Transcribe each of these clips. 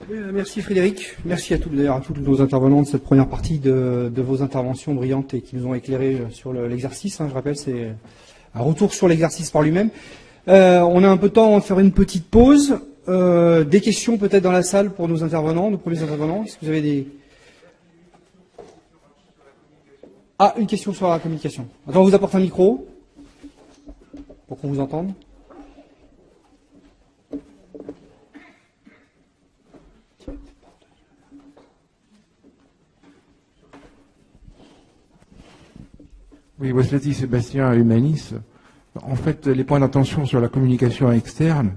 Merci Frédéric, merci à tous nos intervenants de cette première partie de vos interventions brillantes et qui nous ont éclairé sur l'exercice. Je rappelle, c'est un retour sur l'exercice par lui-même. On a un peu de temps, on va faire une petite pause. Des questions peut-être dans la salle pour nos intervenants, nos premiers intervenants. Est-ce que vous avez des... Ah, une question sur la communication. Attends, on vous apporte un micro pour qu'on vous entende. Oui, Wesley Sébastien, Humanis. En fait, les points d'attention sur la communication externe,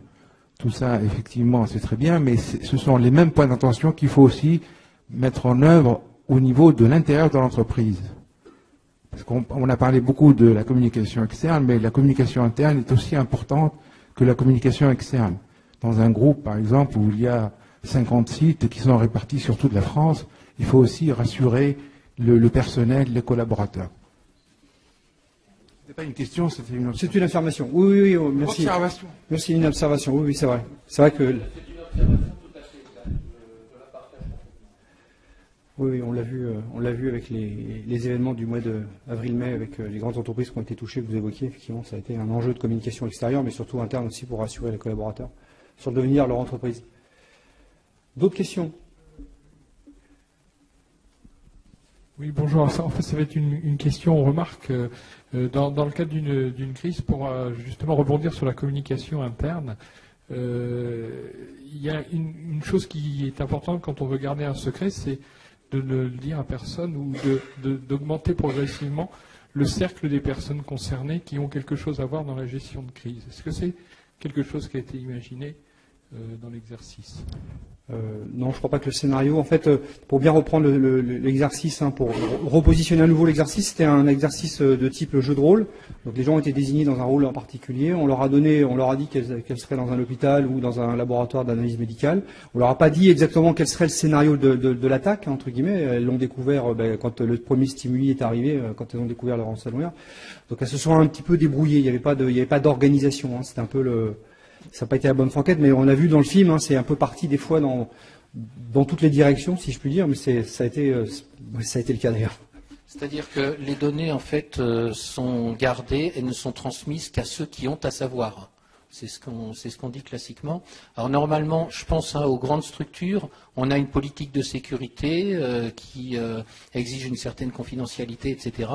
tout ça, effectivement, c'est très bien, mais ce sont les mêmes points d'attention qu'il faut aussi mettre en œuvre au niveau de l'intérieur de l'entreprise. Parce qu'on a parlé beaucoup de la communication externe, mais la communication interne est aussi importante que la communication externe. Dans un groupe, par exemple, où il y a 50 sites qui sont répartis sur toute la France, il faut aussi rassurer le personnel, les collaborateurs. C'est pas une question, c'était une observation. C'est une affirmation. Oui, merci. Observation. Merci, une observation. Oui, c'est vrai. C'est vrai que... Oui, on l'a vu avec les événements du mois d'avril-mai, avec les grandes entreprises qui ont été touchées, que vous évoquiez. Effectivement, ça a été un enjeu de communication extérieure, mais surtout interne aussi pour rassurer les collaborateurs sur le devenir de leur entreprise. D'autres questions? Oui, bonjour. En fait, ça va être une question, remarque. Dans le cadre d'une crise, pour justement rebondir sur la communication interne, il y a une chose qui est importante quand on veut garder un secret, c'est de ne le dire à personne ou d'augmenter progressivement le cercle des personnes concernées qui ont quelque chose à voir dans la gestion de crise. Est-ce que c'est quelque chose qui a été imaginé dans l'exercice? Non, je ne crois pas que le scénario, en fait, pour bien reprendre l'exercice, pour repositionner à nouveau l'exercice, c'était un exercice de type jeu de rôle. Donc les gens ont été désignés dans un rôle en particulier. On leur a dit qu'elles seraient dans un hôpital ou dans un laboratoire d'analyse médicale. On leur a pas dit exactement quel serait le scénario de l'attaque, entre guillemets. Elles l'ont découvert quand le premier stimuli est arrivé, quand elles ont découvert le ransomware. Donc elles se sont un petit peu débrouillées. Il n'y avait pas d'organisation. C'était un peu ça n'a pas été la bonne franquette, mais on a vu dans le film, c'est un peu parti des fois dans toutes les directions, si je puis dire, mais ça a été le cas d'ailleurs. C'est-à-dire que les données, en fait, sont gardées et ne sont transmises qu'à ceux qui ont à savoir. C'est ce qu'on dit classiquement. Alors normalement, je pense aux grandes structures, on a une politique de sécurité qui exige une certaine confidentialité, etc.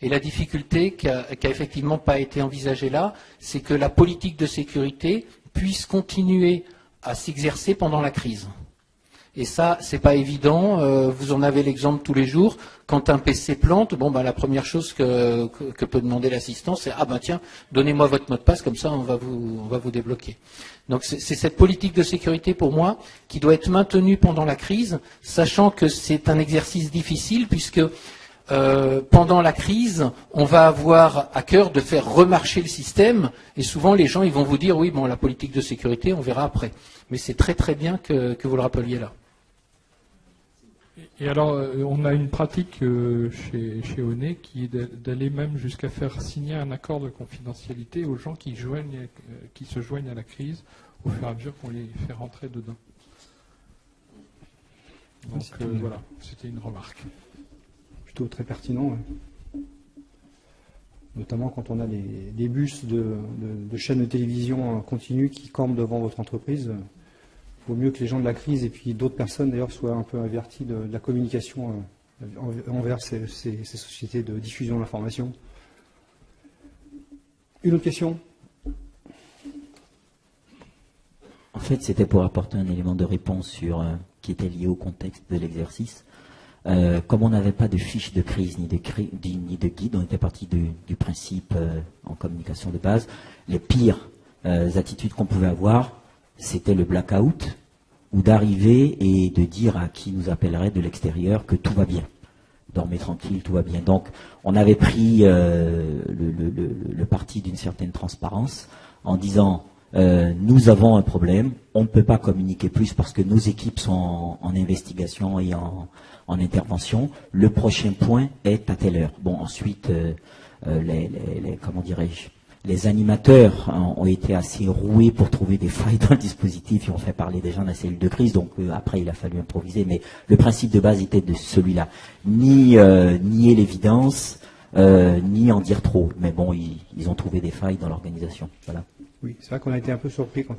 Et la difficulté qui a effectivement pas été envisagée là, c'est que la politique de sécurité puisse continuer à s'exercer pendant la crise. Et ça, c'est pas évident. Vous en avez l'exemple tous les jours. Quand un PC plante, la première chose que peut demander l'assistant, c'est tiens, donnez-moi votre mot de passe, comme ça on va vous débloquer. Donc c'est cette politique de sécurité pour moi qui doit être maintenue pendant la crise, sachant que c'est un exercice difficile puisque pendant la crise, on va avoir à cœur de faire remarcher le système et souvent les gens ils vont vous dire oui la politique de sécurité on verra après. Mais c'est très très bien que vous le rappeliez là. Et alors, on a une pratique chez ONE qui est d'aller même jusqu'à faire signer un accord de confidentialité aux gens qui se joignent à la crise au fur et à mesure qu'on les fait rentrer dedans. Donc voilà, c'était une remarque. Plutôt très pertinent, ouais. Notamment quand on a des bus de chaînes de télévision continues qui campent devant votre entreprise. Il vaut mieux que les gens de la crise et puis d'autres personnes d'ailleurs soient un peu avertis de la communication envers ces sociétés de diffusion de l'information. Une autre question? En fait, c'était pour apporter un élément de réponse qui était lié au contexte de l'exercice. Comme on n'avait pas de fiche de crise ni de guide, on était parti du principe en communication de base. Les pires attitudes qu'on pouvait avoir, c'était le blackout, ou d'arriver et de dire à qui nous appellerait de l'extérieur que tout va bien. Dormez tranquille, tout va bien. Donc, on avait pris le parti d'une certaine transparence en disant nous avons un problème, on ne peut pas communiquer plus parce que nos équipes sont en investigation et en intervention. Le prochain point est à telle heure. Bon, ensuite, comment dirais-je, les animateurs ont été assez roués pour trouver des failles dans le dispositif. Ils ont fait parler déjà de la cellule de crise, donc après il a fallu improviser. Mais le principe de base était de celui-là. Ni nier l'évidence, ni en dire trop. Mais bon, ils ont trouvé des failles dans l'organisation. Voilà. Oui, c'est vrai qu'on a été un peu surpris quand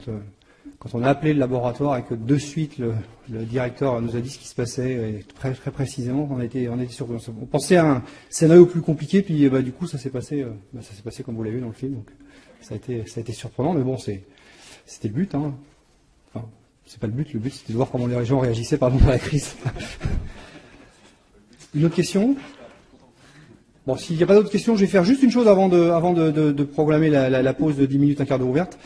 on a appelé le laboratoire et que de suite le directeur nous a dit ce qui se passait et très, très précisément. On était surpris. On pensait à un scénario plus compliqué, puis du coup ça s'est passé comme vous l'avez vu dans le film. Donc ça a été surprenant, mais bon, c'était le but. Hein. Enfin, c'est pas le but c'était de voir comment les gens réagissaient à la crise. Une autre question? Bon, s'il n'y a pas d'autres questions, je vais faire juste une chose avant de programmer la pause de 10 minutes, un quart d'heure ouverte.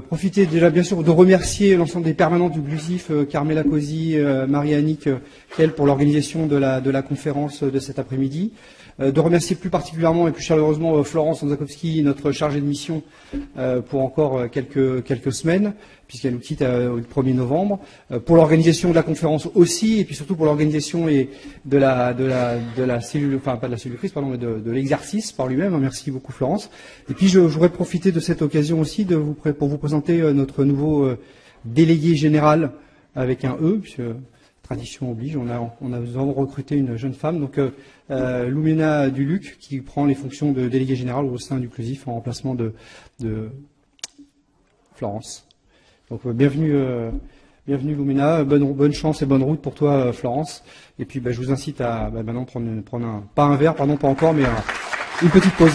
Profiter déjà bien sûr de remercier l'ensemble des permanents du GLUSIF, Carmela Cosi, Marie-Annick Kell pour l'organisation de la conférence de cet après-midi. De remercier plus particulièrement et plus chaleureusement Florence Anzakowski, notre chargée de mission, pour encore quelques semaines, puisqu'elle nous quitte le 1er novembre, pour l'organisation de la conférence aussi, et puis surtout pour l'organisation de la cellule, enfin pas de la cellule de crise, pardon, mais de l'exercice par lui-même. Merci beaucoup Florence. Et puis je voudrais profiter de cette occasion aussi pour vous présenter notre nouveau délégué général avec un E, puisque tradition oblige, nous avons recruté une jeune femme, donc Lumina Duluc, qui prend les fonctions de délégué général au sein du GLUSIF en remplacement de Florence. Donc bienvenue Lumina, bonne chance et bonne route pour toi Florence. Et puis je vous incite à maintenant prendre pas un verre, pardon, pas encore, mais une petite pause.